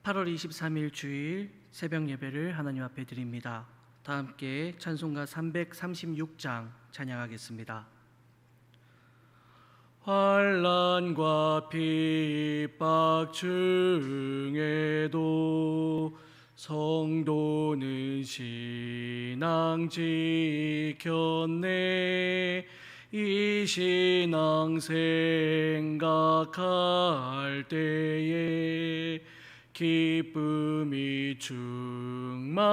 8월 23일 주일 새벽 예배를 하나님 앞에 드립니다. 다 함께 찬송가 336장 찬양하겠습니다. 환난과 핍박 중에도 성도는 신앙 지켰네. 이 신앙 생각할 때에 기쁨이 충만하도다.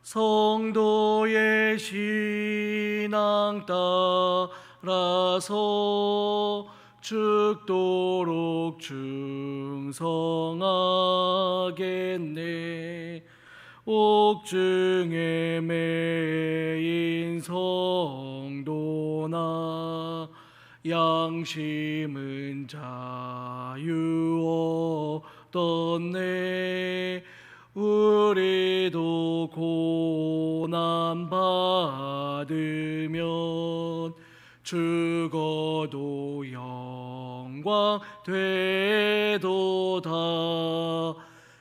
성도의 신앙 따라서 죽도록 충성하겠네. 옥중에 매인 성도나 양심은 자유 얻었네. 우리도 고난 받으면 죽어도 영광 되도다.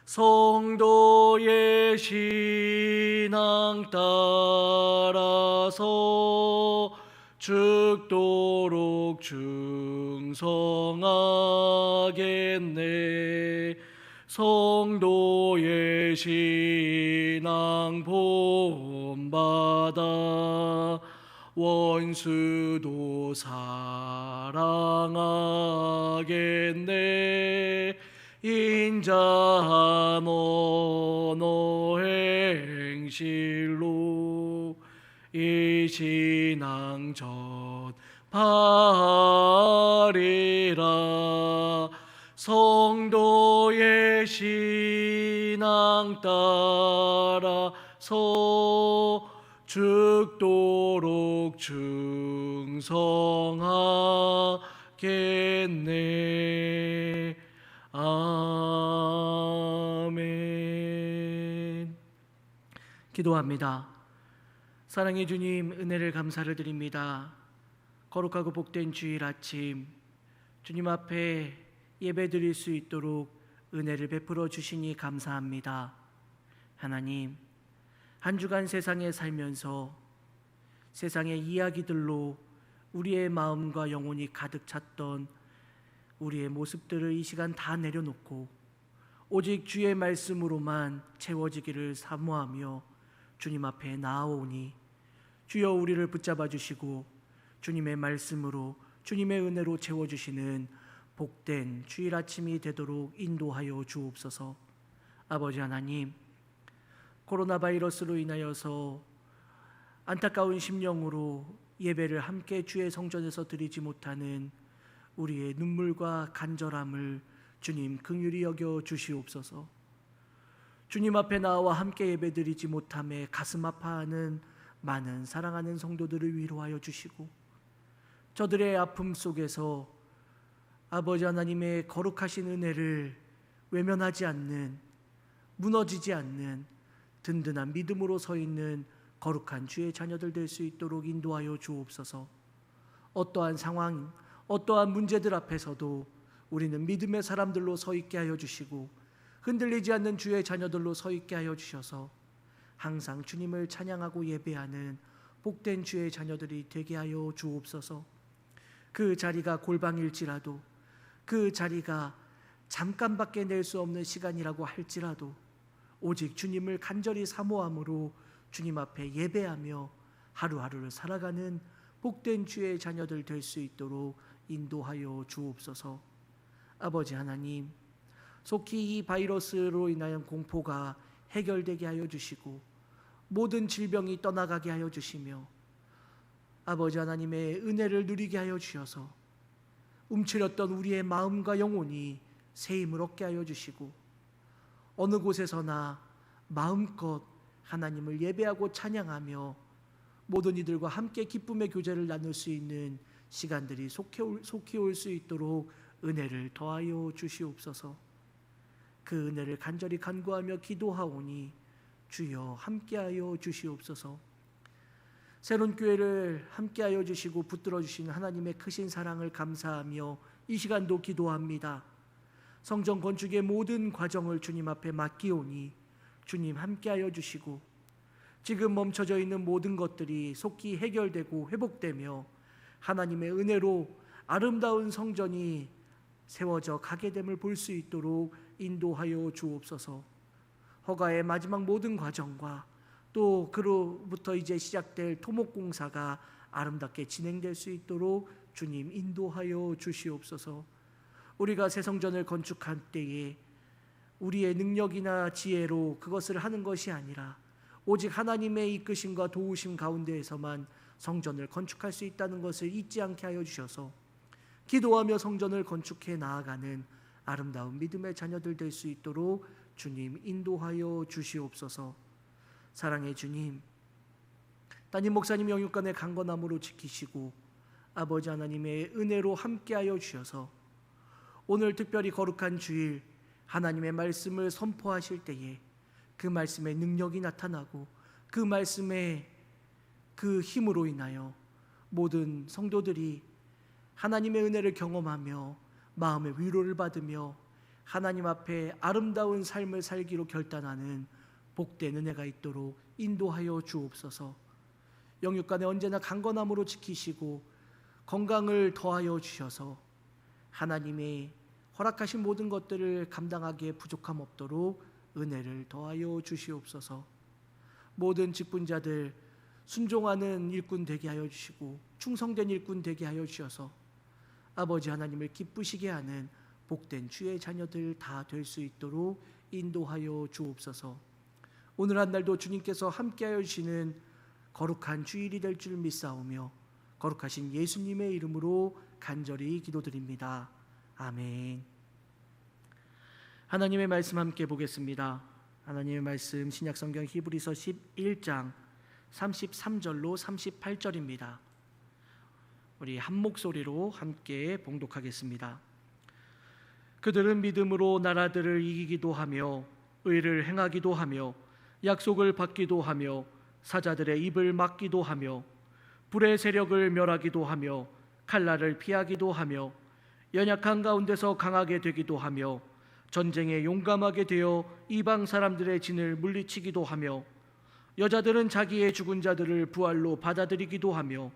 성도의 신앙 따라서 죽도록 충성하겠네. 성도의 신앙 본받아 원수도 사랑하겠네. 인자한 언어 행실로 이 신앙 전파하리라. 성도의 신앙 따라서 죽도록 충성하겠네. 아멘. 기도합니다. 사랑의 주님, 은혜를 감사를 드립니다. 거룩하고 복된 주일 아침 주님 앞에 예배 드릴 수 있도록 은혜를 베풀어 주시니 감사합니다. 하나님, 한 주간 세상에 살면서 세상의 이야기들로 우리의 마음과 영혼이 가득 찼던 우리의 모습들을 이 시간 다 내려놓고 오직 주의 말씀으로만 채워지기를 사모하며 주님 앞에 나아오니 주여 우리를 붙잡아 주시고 주님의 말씀으로 주님의 은혜로 채워주시는 복된 주일 아침이 되도록 인도하여 주옵소서. 아버지 하나님, 코로나 바이러스로 인하여서 안타까운 심령으로 예배를 함께 주의 성전에서 드리지 못하는 우리의 눈물과 간절함을 주님 긍휼히 여겨 주시옵소서. 주님 앞에 나와 함께 예배드리지 못함에 가슴 아파하는 많은 사랑하는 성도들을 위로하여 주시고 저들의 아픔 속에서 아버지 하나님의 거룩하신 은혜를 외면하지 않는, 무너지지 않는 든든한 믿음으로 서 있는 거룩한 주의 자녀들 될 수 있도록 인도하여 주옵소서. 어떠한 상황, 어떠한 문제들 앞에서도 우리는 믿음의 사람들로 서 있게 하여 주시고 흔들리지 않는 주의 자녀들로 서 있게 하여 주셔서 항상 주님을 찬양하고 예배하는 복된 주의 자녀들이 되게 하여 주옵소서. 그 자리가 골방일지라도, 그 자리가 잠깐밖에 낼 수 없는 시간이라고 할지라도 오직 주님을 간절히 사모함으로 주님 앞에 예배하며 하루하루를 살아가는 복된 주의 자녀들 될 수 있도록 인도하여 주옵소서. 아버지 하나님, 속히 이 바이러스로 인한 공포가 해결되게 하여 주시고 모든 질병이 떠나가게 하여 주시며 아버지 하나님의 은혜를 누리게 하여 주셔서 움츠렸던 우리의 마음과 영혼이 새 힘을 얻게 하여 주시고 어느 곳에서나 마음껏 하나님을 예배하고 찬양하며 모든 이들과 함께 기쁨의 교제를 나눌 수 있는 시간들이 속히 올 수 있도록 은혜를 더하여 주시옵소서. 그 은혜를 간절히 간구하며 기도하오니 주여 함께하여 주시옵소서. 새로운 교회를 함께하여 주시고 붙들어 주시는 하나님의 크신 사랑을 감사하며 이 시간도 기도합니다. 성전 건축의 모든 과정을 주님 앞에 맡기오니 주님 함께하여 주시고 지금 멈춰져 있는 모든 것들이 속히 해결되고 회복되며 하나님의 은혜로 아름다운 성전이 세워져 가게 됨을 볼 수 있도록 인도하여 주옵소서. 허가의 마지막 모든 과정과 또 그로부터 이제 시작될 토목공사가 아름답게 진행될 수 있도록 주님 인도하여 주시옵소서. 우리가 새 성전을 건축할 때에 우리의 능력이나 지혜로 그것을 하는 것이 아니라 오직 하나님의 이끄심과 도우심 가운데에서만 성전을 건축할 수 있다는 것을 잊지 않게 하여 주셔서 기도하며 성전을 건축해 나아가는 아름다운 믿음의 자녀들 될 수 있도록 주님 인도하여 주시옵소서. 사랑의 주님, 따님 목사님 영육간의 강건함으로 지키시고 아버지 하나님의 은혜로 함께하여 주셔서 오늘 특별히 거룩한 주일 하나님의 말씀을 선포하실 때에 그 말씀의 능력이 나타나고 그 말씀의 그 힘으로 인하여 모든 성도들이 하나님의 은혜를 경험하며 마음의 위로를 받으며 하나님 앞에 아름다운 삶을 살기로 결단하는 복된 은혜가 있도록 인도하여 주옵소서. 영육간에 언제나 강건함으로 지키시고 건강을 더하여 주셔서 하나님의 허락하신 모든 것들을 감당하기에 부족함 없도록 은혜를 더하여 주시옵소서. 모든 직분자들 순종하는 일꾼 되게 하여 주시고 충성된 일꾼 되게 하여 주셔서 아버지 하나님을 기쁘시게 하는 복된 주의 자녀들 다 될 수 있도록 인도하여 주옵소서. 오늘 한 날도 주님께서 함께하여 주시는 거룩한 주일이 될 줄 믿사오며 거룩하신 예수님의 이름으로 간절히 기도드립니다. 아멘. 하나님의 말씀 함께 보겠습니다. 하나님의 말씀 신약성경 히브리서 11장 33절로 38절입니다. 우리 한 목소리로 함께 봉독하겠습니다. 그들은 믿음으로 나라들을 이기기도 하며 의를 행하기도 하며 약속을 받기도 하며 사자들의 입을 막기도 하며 불의 세력을 멸하기도 하며 칼날을 피하기도 하며 연약한 가운데서 강하게 되기도 하며 전쟁에 용감하게 되어 이방 사람들의 진을 물리치기도 하며 여자들은 자기의 죽은 자들을 부활로 받아들이기도 하며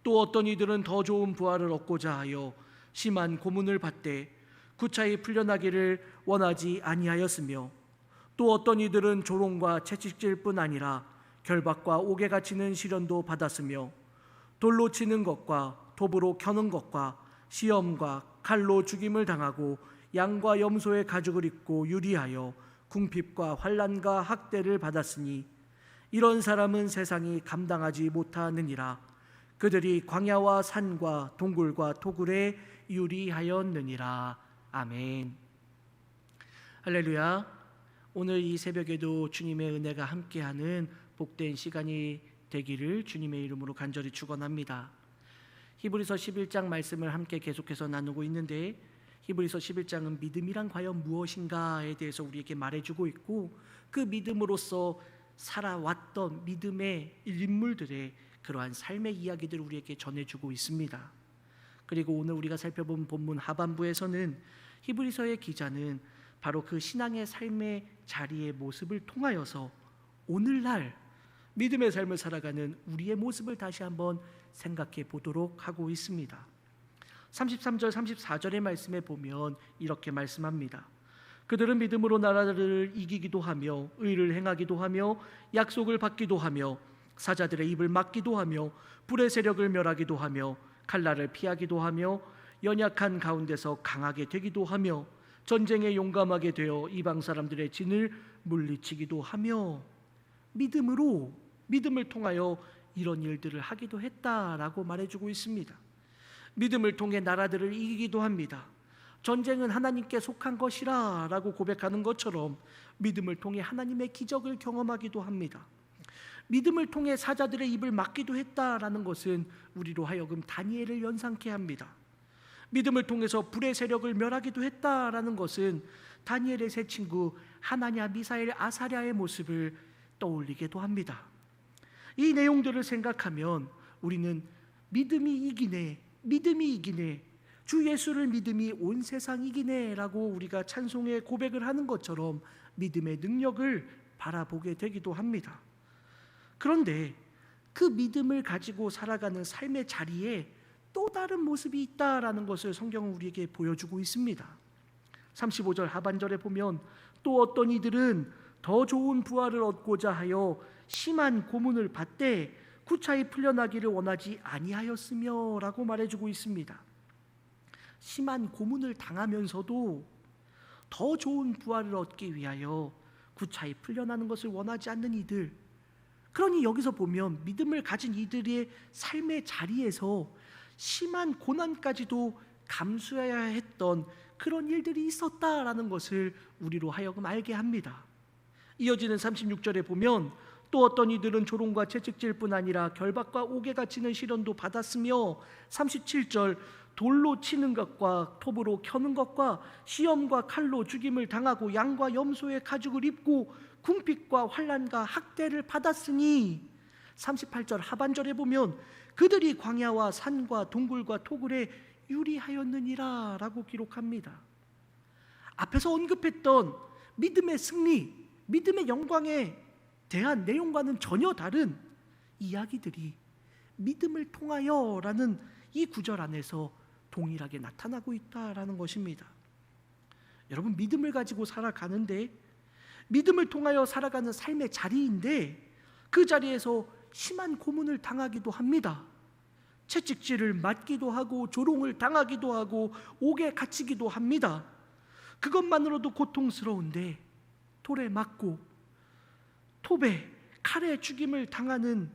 또 어떤 이들은 더 좋은 부활을 얻고자 하여 심한 고문을 받되 구차히 풀려나기를 원하지 아니하였으며 또 어떤 이들은 조롱과 채찍질뿐 아니라 결박과 옥에 갇히는 시련도 받았으며 돌로 치는 것과 톱으로 켜는 것과 시험과 칼로 죽임을 당하고 양과 염소의 가죽을 입고 유리하여 궁핍과 환난과 학대를 받았으니 이런 사람은 세상이 감당하지 못하느니라. 그들이 광야와 산과 동굴과 토굴에 유리하였느니라. 아멘. 할렐루야. 오늘 이 새벽에도 주님의 은혜가 함께하는 복된 시간이 되기를 주님의 이름으로 간절히 축원합니다. 히브리서 11장 말씀을 함께 계속해서 나누고 있는데 히브리서 11장은 믿음이란 과연 무엇인가에 대해서 우리에게 말해주고 있고 그 믿음으로써 살아왔던 믿음의 인물들의 그러한 삶의 이야기들을 우리에게 전해주고 있습니다. 그리고 오늘 우리가 살펴본 본문 하반부에서는 히브리서의 기자는 바로 그 신앙의 삶의 자리의 모습을 통하여서 오늘날 믿음의 삶을 살아가는 우리의 모습을 다시 한번 생각해 보도록 하고 있습니다. 33절 34절의 말씀에 보면 이렇게 말씀합니다. 그들은 믿음으로 나라를 이기기도 하며 의를 행하기도 하며 약속을 받기도 하며 사자들의 입을 막기도 하며 불의 세력을 멸하기도 하며 칼날을 피하기도 하며 연약한 가운데서 강하게 되기도 하며 전쟁에 용감하게 되어 이방 사람들의 진을 물리치기도 하며 믿음을 통하여 이런 일들을 하기도 했다라고 말해주고 있습니다. 믿음을 통해 나라들을 이기기도 합니다. 전쟁은 하나님께 속한 것이라 라고 고백하는 것처럼 믿음을 통해 하나님의 기적을 경험하기도 합니다. 믿음을 통해 사자들의 입을 막기도 했다라는 것은 우리로 하여금 다니엘을 연상케 합니다. 믿음을 통해서 불의 세력을 멸하기도 했다라는 것은 다니엘의 세 친구 하나냐, 미사엘, 아사랴의 모습을 떠올리기도 합니다. 이 내용들을 생각하면 우리는 믿음이 이기네, 주 예수를 믿음이 온 세상 이기네 라고 우리가 찬송의 고백을 하는 것처럼 믿음의 능력을 바라보게 되기도 합니다. 그런데 그 믿음을 가지고 살아가는 삶의 자리에 또 다른 모습이 있다라는 것을 성경은 우리에게 보여주고 있습니다. 35절 하반절에 보면 또 어떤 이들은 더 좋은 부활을 얻고자 하여 심한 고문을 받되 구차히 풀려나기를 원하지 아니하였으며 라고 말해주고 있습니다. 심한 고문을 당하면서도 더 좋은 부활을 얻기 위하여 구차히 풀려나는 것을 원하지 않는 이들, 그러니 여기서 보면 믿음을 가진 이들의 삶의 자리에서 심한 고난까지도 감수해야 했던 그런 일들이 있었다라는 것을 우리로 하여금 알게 합니다. 이어지는 36절에 보면 또 어떤 이들은 조롱과 채찍질뿐 아니라 결박과 옥에 갇히는 시련도 받았으며 37절 돌로 치는 것과 톱으로 켜는 것과 시험과 칼로 죽임을 당하고 양과 염소의 가죽을 입고 궁핍과 환난과 학대를 받았으니 38절 하반절에 보면 그들이 광야와 산과 동굴과 토굴에 유리하였느니라 라고 기록합니다. 앞에서 언급했던 믿음의 승리, 믿음의 영광에 대한 내용과는 전혀 다른 이야기들이 믿음을 통하여 라는 이 구절 안에서 동일하게 나타나고 있다라는 것입니다. 여러분, 믿음을 가지고 살아가는데, 믿음을 통하여 살아가는 삶의 자리인데 그 자리에서 심한 고문을 당하기도 합니다. 채찍질을 맞기도 하고 조롱을 당하기도 하고 옥에 갇히기도 합니다. 그것만으로도 고통스러운데 돌에 맞고 톱에 칼에 죽임을 당하는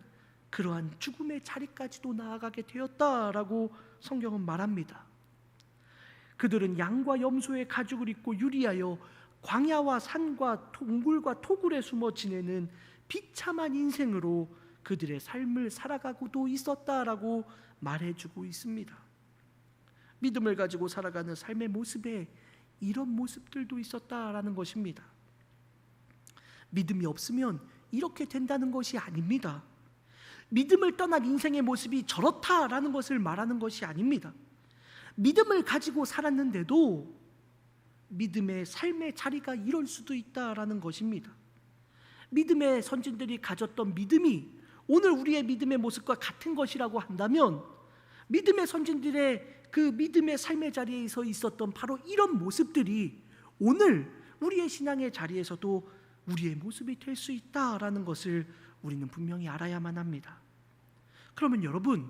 그러한 죽음의 자리까지도 나아가게 되었다라고 성경은 말합니다. 그들은 양과 염소의 가죽을 입고 유리하여 광야와 산과 동굴과 토굴에 숨어 지내는 비참한 인생으로 그들의 삶을 살아가고도 있었다라고 말해주고 있습니다. 믿음을 가지고 살아가는 삶의 모습에 이런 모습들도 있었다라는 것입니다. 믿음이 없으면 이렇게 된다는 것이 아닙니다. 믿음을 떠난 인생의 모습이 저렇다라는 것을 말하는 것이 아닙니다. 믿음을 가지고 살았는데도 믿음의 삶의 자리가 이럴 수도 있다라는 것입니다. 믿음의 선진들이 가졌던 믿음이 오늘 우리의 믿음의 모습과 같은 것이라고 한다면 믿음의 선진들의 그 믿음의 삶의 자리에서 있었던 바로 이런 모습들이 오늘 우리의 신앙의 자리에서도 우리의 모습이 될 수 있다라는 것을 우리는 분명히 알아야만 합니다. 그러면 여러분,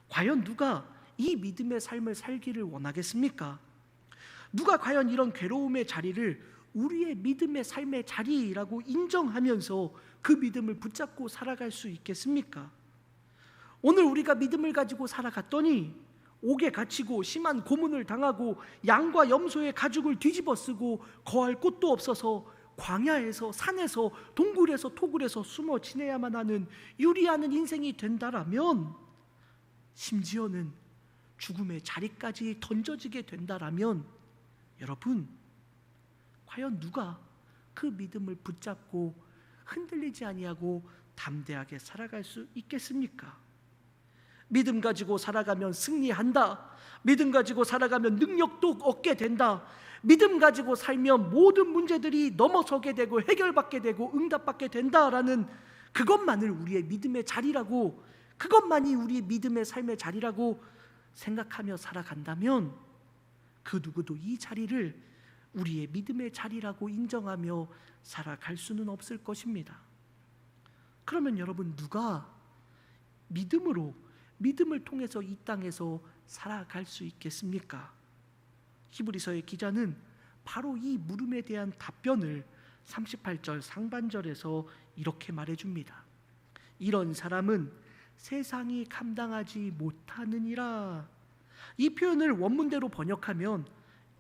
과연 누가 이 믿음의 삶을 살기를 원하겠습니까? 누가 과연 이런 괴로움의 자리를 우리의 믿음의 삶의 자리라고 인정하면서 그 믿음을 붙잡고 살아갈 수 있겠습니까? 오늘 우리가 믿음을 가지고 살아갔더니 옥에 갇히고 심한 고문을 당하고 양과 염소의 가죽을 뒤집어 쓰고 거할 곳도 없어서 광야에서 산에서 동굴에서 토굴에서 숨어 지내야만 하는 유리하는 인생이 된다라면, 심지어는 죽음의 자리까지 던져지게 된다라면 여러분, 과연 누가 그 믿음을 붙잡고 흔들리지 아니하고 담대하게 살아갈 수 있겠습니까? 믿음 가지고 살아가면 승리한다. 믿음 가지고 살아가면 능력도 얻게 된다. 믿음 가지고 살면 모든 문제들이 넘어서게 되고 해결받게 되고 응답받게 된다라는 그것만을 우리의 믿음의 자리라고, 그것만이 우리의 믿음의 삶의 자리라고 생각하며 살아간다면 그 누구도 이 자리를 우리의 믿음의 자리라고 인정하며 살아갈 수는 없을 것입니다. 그러면 여러분, 누가 믿음을 통해서 이 땅에서 살아갈 수 있겠습니까? 히브리서의 기자는 바로 이 물음에 대한 답변을 38절 상반절에서 이렇게 말해줍니다. 이런 사람은 세상이 감당하지 못하느니라. 이 표현을 원문대로 번역하면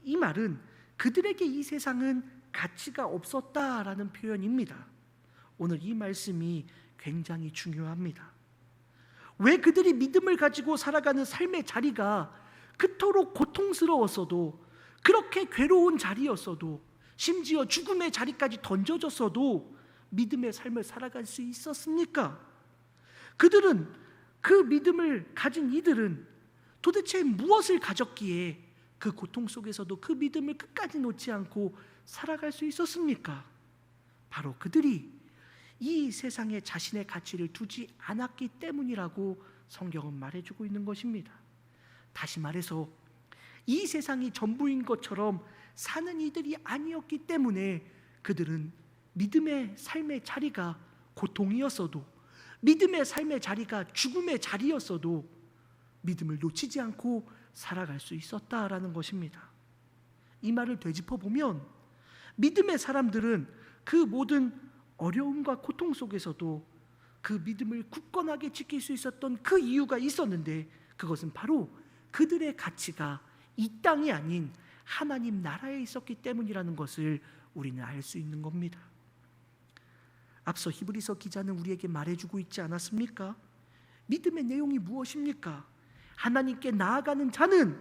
이 말은 그들에게 이 세상은 가치가 없었다라는 표현입니다. 오늘 이 말씀이 굉장히 중요합니다. 왜 그들이 믿음을 가지고 살아가는 삶의 자리가 그토록 고통스러웠어도, 그렇게 괴로운 자리였어도, 심지어 죽음의 자리까지 던져졌어도 믿음의 삶을 살아갈 수 있었습니까? 그 믿음을 가진 이들은 도대체 무엇을 가졌기에 그 고통 속에서도 그 믿음을 끝까지 놓지 않고 살아갈 수 있었습니까? 바로 그들이 이 세상에 자신의 가치를 두지 않았기 때문이라고 성경은 말해주고 있는 것입니다. 다시 말해서 이 세상이 전부인 것처럼 사는 이들이 아니었기 때문에 그들은 믿음의 삶의 자리가 고통이었어도, 믿음의 삶의 자리가 죽음의 자리였어도 믿음을 놓치지 않고 살아갈 수 있었다라는 것입니다. 이 말을 되짚어 보면 믿음의 사람들은 그 모든 어려움과 고통 속에서도 그 믿음을 굳건하게 지킬 수 있었던 그 이유가 있었는데, 그것은 바로 그들의 가치가 이 땅이 아닌 하나님 나라에 있었기 때문이라는 것을 우리는 알 수 있는 겁니다. 앞서 히브리서 기자는 우리에게 말해주고 있지 않았습니까? 믿음의 내용이 무엇입니까? 하나님께 나아가는 자는,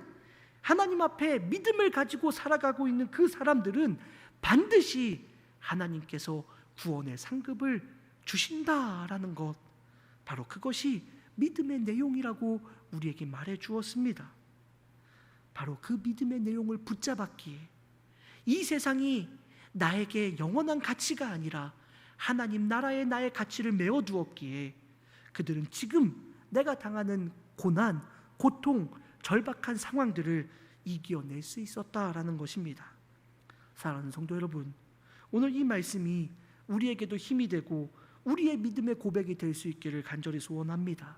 하나님 앞에 믿음을 가지고 살아가고 있는 그 사람들은 반드시 하나님께서 구원의 상급을 주신다라는 것, 바로 그것이 믿음의 내용이라고 우리에게 말해 주었습니다. 바로 그 믿음의 내용을 붙잡았기에 이 세상이 나에게 영원한 가치가 아니라 하나님 나라에 나의 가치를 메어두었기에 그들은 지금 내가 당하는 고난, 고통, 절박한 상황들을 이겨낼 수 있었다라는 것입니다. 사랑하는 성도 여러분, 오늘 이 말씀이 우리에게도 힘이 되고 우리의 믿음의 고백이 될 수 있기를 간절히 소원합니다.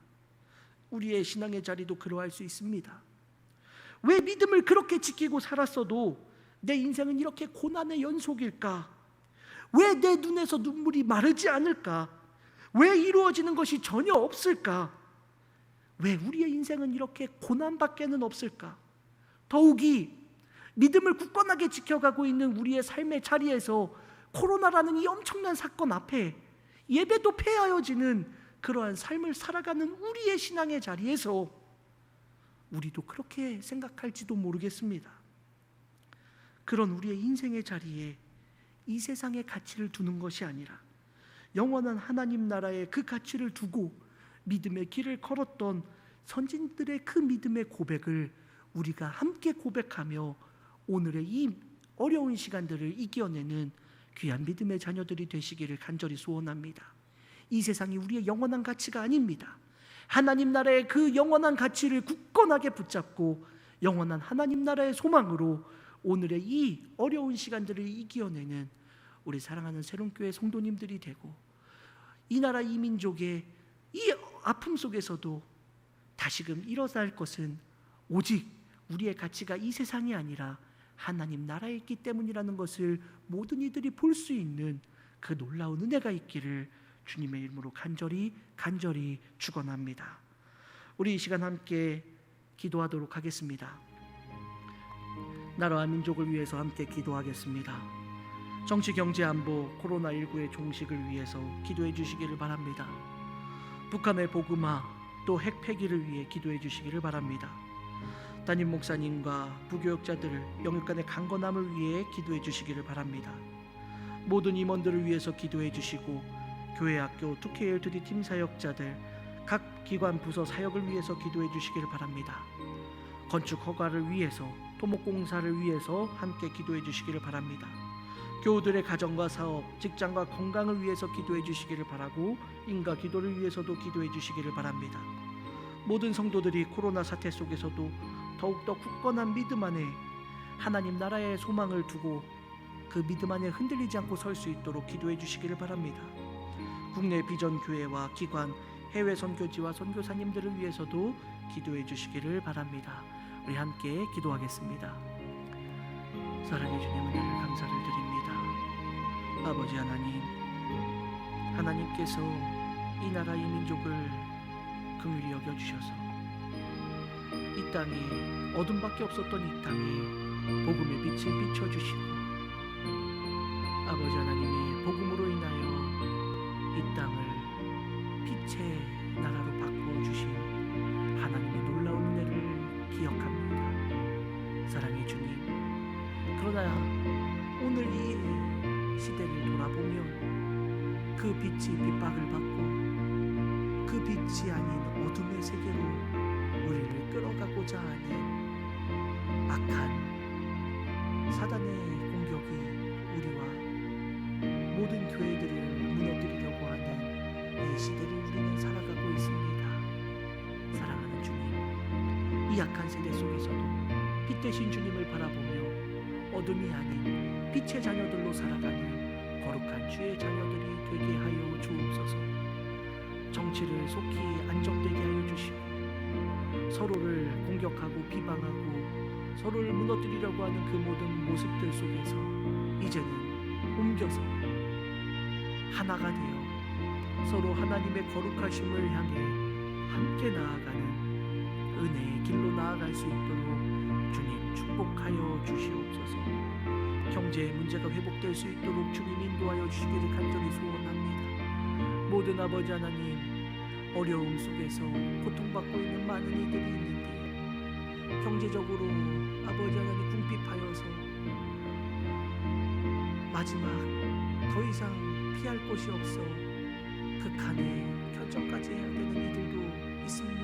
우리의 신앙의 자리도 그러할 수 있습니다. 왜 믿음을 그렇게 지키고 살았어도 내 인생은 이렇게 고난의 연속일까? 왜 내 눈에서 눈물이 마르지 않을까? 왜 이루어지는 것이 전혀 없을까? 왜 우리의 인생은 이렇게 고난밖에는 없을까? 더욱이 믿음을 굳건하게 지켜가고 있는 우리의 삶의 자리에서 코로나라는 이 엄청난 사건 앞에 예배도 폐하여지는 그러한 삶을 살아가는 우리의 신앙의 자리에서 우리도 그렇게 생각할지도 모르겠습니다. 그런 우리의 인생의 자리에 이 세상의 가치를 두는 것이 아니라 영원한 하나님 나라의 그 가치를 두고 믿음의 길을 걸었던 선진들의 그 믿음의 고백을 우리가 함께 고백하며 오늘의 이 어려운 시간들을 이겨내는 귀한 믿음의 자녀들이 되시기를 간절히 소원합니다. 이 세상이 우리의 영원한 가치가 아닙니다. 하나님 나라의 그 영원한 가치를 굳건하게 붙잡고 영원한 하나님 나라의 소망으로 오늘의 이 어려운 시간들을 이겨내는 우리 사랑하는 새롬교회 성도님들이 되고, 이 나라 이 민족의 이 아픔 속에서도 다시금 일어날 것은 오직 우리의 가치가 이 세상이 아니라 하나님 나라에 있기 때문이라는 것을 모든 이들이 볼 수 있는 그 놀라운 은혜가 있기를 주님의 이름으로 간절히 축원합니다. 우리 이 시간 함께 기도하도록 하겠습니다. 나라와 민족을 위해서 함께 기도하겠습니다. 정치, 경제, 안보, 코로나19의 종식을 위해서 기도해 주시기를 바랍니다. 북한의 복음화 또 핵 폐기를 위해 기도해 주시기를 바랍니다. 담임 목사님과 부교역자들 영육간의 강건함을 위해 기도해 주시기를 바랍니다. 모든 임원들을 위해서 기도해 주시고 교회, 학교, 투케일, 드리팀 사역자들 각 기관, 부서 사역을 위해서 기도해 주시기를 바랍니다. 건축 허가를 위해서, 토목공사를 위해서 함께 기도해 주시기를 바랍니다. 교우들의 가정과 사업, 직장과 건강을 위해서 기도해 주시기를 바라고 인과 기도를 위해서도 기도해 주시기를 바랍니다. 모든 성도들이 코로나 사태 속에서도 더욱더 굳건한 믿음 안에 하나님 나라의 소망을 두고 그 믿음 안에 흔들리지 않고 설 수 있도록 기도해 주시기를 바랍니다. 국내 비전 교회와 기관, 해외 선교지와 선교사님들을 위해서도 기도해 주시기를 바랍니다. 우리 함께 기도하겠습니다. 사랑해 주님, 은혜를 감사를 드립니다. 아버지 하나님, 하나님께서 이 나라 이 민족을 긍휼히 여겨주셔서 이 땅에 어둠밖에 없었던 이 땅에 복음의 빛을 비춰주시고, 아버지 하나님이 복음으로 인하여 이 땅을 빛의 나라로 바꿔주신 하나님의 놀라운 은혜를 기억합니다. 사랑의 주님, 그러나 오늘 이 시대를 돌아보면 그 빛이 핍박을 받고 그 빛이 아닌 어둠의 세계로 우리를 끌어가고자 하고자 하는 악한 사단의 공격이 우리와 모든 교회들을 무너뜨리려고 하는 이 시대를 우리는 살아가고 있습니다. 사랑하는 주님, 이 약한 세대 속에서도 빛 대신 주님을 바라보며 어둠이 아닌 빛의 자녀들로 살아가는 거룩한 주의 자녀들이 되게 하여 주옵소서. 정치를 속히 안정되게 하여 주시고 서로를 공격하고 비방하고 서로를 무너뜨리려고 하는 그 모든 모습들 속에서 이제는 옮겨서 하나가 되어 서로 하나님의 거룩하심을 향해 함께 나아가는 은혜의 길로 나아갈 수 있도록 주님 축복하여 주시옵소서. 경제의 문제가 회복될 수 있도록 주님 인도하여 주시기를 간절히 소원합니다. 모든 아버지 하나님, 어려움 속에서 고통받고 있는 많은 이들이 있는데 경제적으로 아버지 하나님 궁핍하여서 마지막 더 이상 피할 곳이 없어 극한의 결정까지 해야 되는 이들도 있습니다.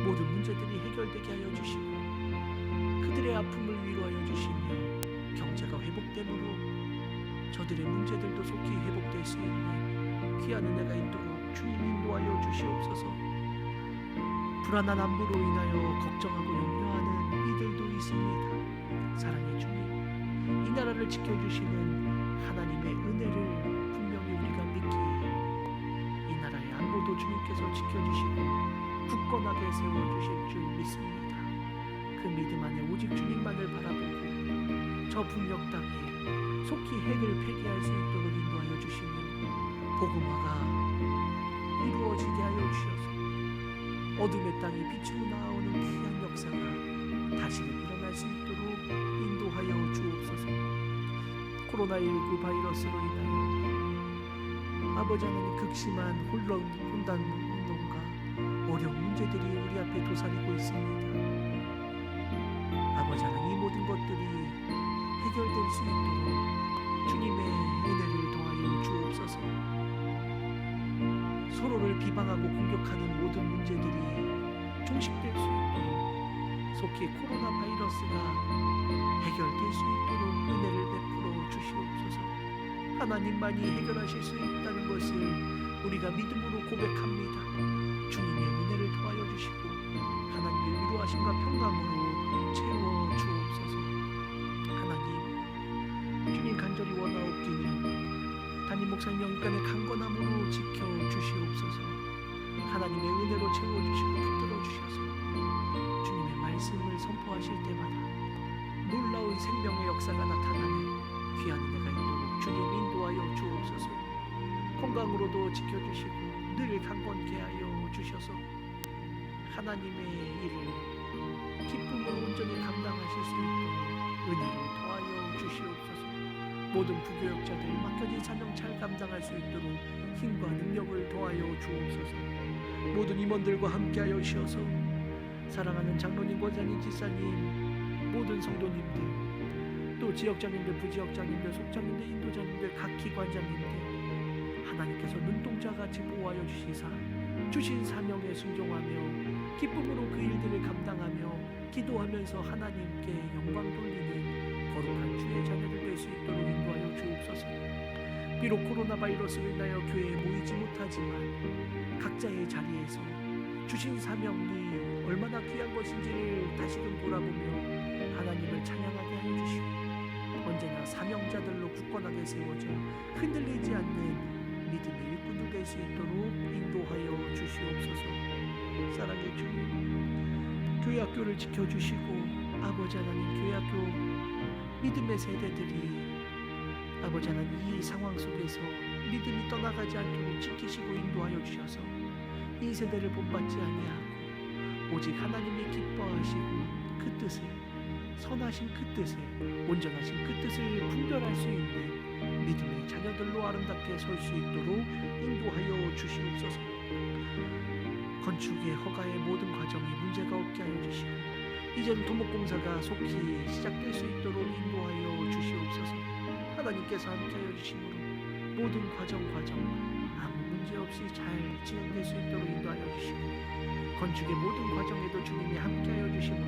모든 문제들이 해결되게 하여 주시고 그들의 아픔을 위로하여 주시며 경제가 회복됨으로 저들의 문제들도 속히 회복될 수 있는 귀한 은혜가 있도록 주님 인도하여 주시옵소서. 불안한 안부로 인하여 걱정하고 염려하는 이들도 있습니다. 사랑의 주님, 이 나라를 지켜주시는 하나님의 은혜를 분명히 우리가 믿기에 이 나라의 안보도 주님께서 지켜주시고 굳건하게 세워주실 줄 믿습니다. 그 믿음 안에 오직 주님만을 바라보고 저 북녘 땅에 속히 핵을 폐기할 수 있도록 인도하여 주시며 복음화가 이루어지게 하여 주셔서 어둠의 땅이 빛으로 나오는 귀한 역사가 다시는 일어날 수 있도록 인도하여 주옵소서. 코로나19 바이러스로 인하여 아버지 하나님 극심한 혼란 운동과 어려운 문제들이 우리 앞에 도사리고 있습니다. 아버지 하나님, 이 모든 것들이 해결될 수 있도록 주님의 은혜를 더하여 주옵소서. 서로를 비방하고 공격하는 모든 문제들이 종식될 수 있도록 속히 코로나 바이러스가 해결될 수 있도록 은혜를 베풀어 주시옵소서. 하나님만이 해결하실 수 있다는 것을 우리가 믿음으로 고백합니다. 주님의 은혜를 더하여 주시고 하나님의 위로하심과 평강으로 채워 주옵소서. 하나님, 주님 간절히 원하옵기는 담임 목사님 영간의 강건함으로 지켜주시옵소서. 하나님의 은혜로 채워주시고 붙들어주셔서 주님의 말씀을 선포하실 때마다 놀라운 생명의 역사가 나타나는 귀한 은혜가 있도록 주님 인도하여 주옵소서. 건강으로도 지켜주시고 늘 강건케 하여 주셔서 하나님의 일을 기쁨으로 온전히 감당하실 수 있도록 은혜를 더하여 주시옵소서. 모든 부교역자들 맡겨진 사명 잘 감당할 수 있도록 힘과 능력을 더하여 주옵소서. 모든 임원들과 함께하여 주셔서 사랑하는 장로님, 권사님, 지사님, 모든 성도님들, 또 지역장님들, 부지역장님들, 속장님들, 인도장님들, 각 기관장님들 하나님께서 눈동자같이 보호하여 주시사 주신 사명에 순종하며 기쁨으로 그 일들을 감당하며 기도하면서 하나님께 영광 돌리는 거룩한 주의 자녀들 될 수 있도록 인도하여 주옵소서. 비록 코로나 바이러스로 인하여 교회에 모이지 못하지만 각자의 자리에서 주신 사명이 얼마나 귀한 것인지를 다시금 돌아보며 하나님을 찬양하게 하여 주시고 언제나 사명자들로 굳건하게 세워져 흔들리지 않는 믿음의 일꾼들 될 수 있도록 인도하여 주시옵소서. 사랑의 주님, 교회 학교를 지켜주시고 아버지 하나님, 교회 학교 믿음의 세대들이 아버지 하나님 이 상황 속에서 믿음이 떠나가지 않도록 지키시고 인도하여 주셔서 이 세대를 본받지 아니하고 오직 하나님이 기뻐하시고 그 뜻을, 선하신 그 뜻을, 온전하신 그 뜻을 분별할 수 있는 믿음의 자녀들로 아름답게 설 수 있도록 인도하여 주시옵소서. 건축의 허가의 모든 과정이 문제가 없게 하여 주시고 이제는 토목공사가 속히 시작될 수 있도록 인도하여 주시옵소서. 하나님께서 함께하여 주심으로 모든 과정 아무 문제 없이 잘 진행될 수 있도록 인도하여 주시고 건축의 모든 과정에도 주님이 함께하여 주심으로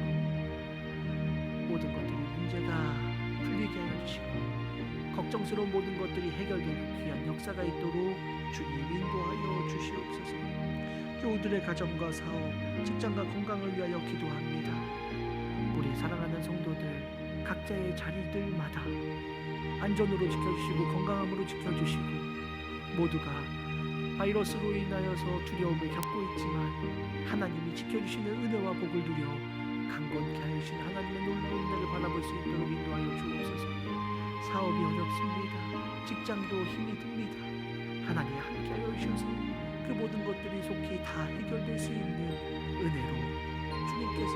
모든 것들이 문제가 풀리게 하여 주시고 걱정스러운 모든 것들이 해결되는 귀한 역사가 있도록 주님 인도하여 주시옵소서. 교우들의 가정과 사업, 직장과 건강을 위하여 기도합니다. 우리 사랑하는 성도들 각자의 자리들마다 안전으로 지켜주시고 건강함으로 지켜주시고 모두가 바이러스로 인하여서 두려움을 겪고 있지만 하나님이 지켜주시는 은혜와 복을 누려 강건케 하시는 하나님의 놀라운 은혜를 바라볼 수 있도록 인도하여 주옵소서. 사업이 어렵습니다. 직장도 힘이 듭니다. 하나님 함께하여 주셔서 그 모든 것들이 속히 다 해결될 수 있는 은혜로 주님께서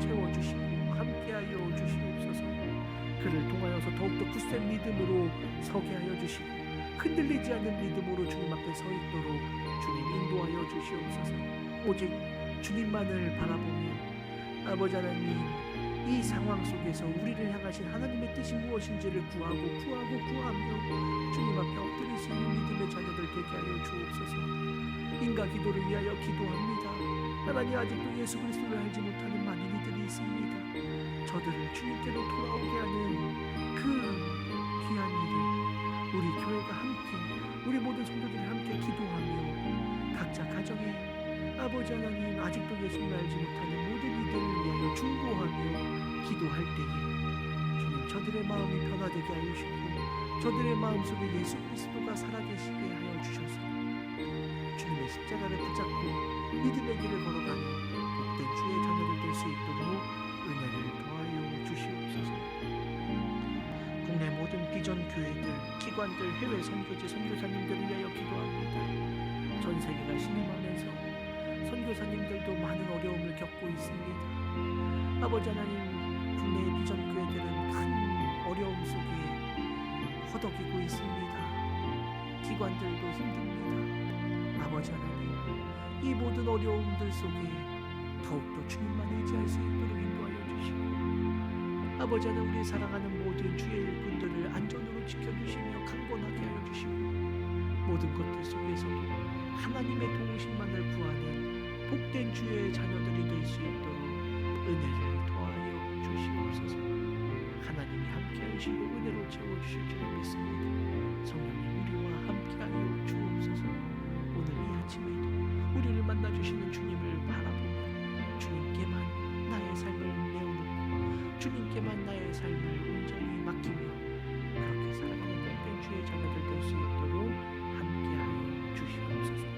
채워주시고 함께하여 주시옵소서. 그를 통하여서 더욱더 굳센 믿음으로 서게 하여 주시고 흔들리지 않는 믿음으로 주님 앞에 서 있도록 주님 인도하여 주시옵소서. 오직 주님만을 바라보며 아버지 하나님 이 상황 속에서 우리를 향하신 하나님의 뜻이 무엇인지를 구하며 주님 앞에 엎드릴 수 있는 믿음의 자녀들 되게 하여 주옵소서. 인과 기도를 위하여 기도합니다. 하나님 아직도 예수 그리스도를 알지 못하는 많은 이들이 있습니다. 저들을 주님께로 돌아오게 하는 그 귀한 일을 우리 교회가 함께 우리 모든 성도들이 함께 기도하며 각자 가정에 아버지 하나님 아직도 예수님을 알지 못하는 모든 이들을 위하여 중보하며 기도할 때에 주님 저들의 마음이 변화되게 하여 주시고 저들의 마음속에 예수 그리스도가 살아계시게 하여 주셔서 주님의 십자가를 붙잡고 믿음의 길을 걸어가는 복된 주의 자녀들 될 수 있도록 은혜를 더하여 주시옵소서. 국내 모든 비전 교회들, 기관들, 해외 선교지 선교사님들을 위하여 기도합니다. 전 세계가 신음하면서 선교사님들도 많은 어려움을 겪고 있습니다. 아버지 하나님, 국내의 비전 교회들은 큰 어려움 속에 허덕이고 있습니다. 기관들도 힘듭니다. 아버지 하나님, 이 모든 어려움들 속에 더욱더 주님만 의지할 수 있도록 인도하여 주시고 아버지 하나님 우리 사랑하는 모든 주의 일꾼들을 안전으로 지켜주시며 강건하게 하여 주시고 모든 것들 속에서도 하나님의 도우심만을 구하는 복된 주의 자녀들이 될 수 있도록 은혜를 더하여 주시옵소서. 하나님이 함께 하시고 은혜로 채워주실 줄 믿습니다. 성령님 우리와 함께 하여 주옵소서. 오늘 이 아침에도 우리를 만나주시는 주님을 바라보며 주님께만 나의 삶을 내어놓고 주님께만 나의 삶을 온전히 맡기며 그렇게 살아가는 복된 주의 자녀들 될 수 있도록 함께하여 주시옵소서.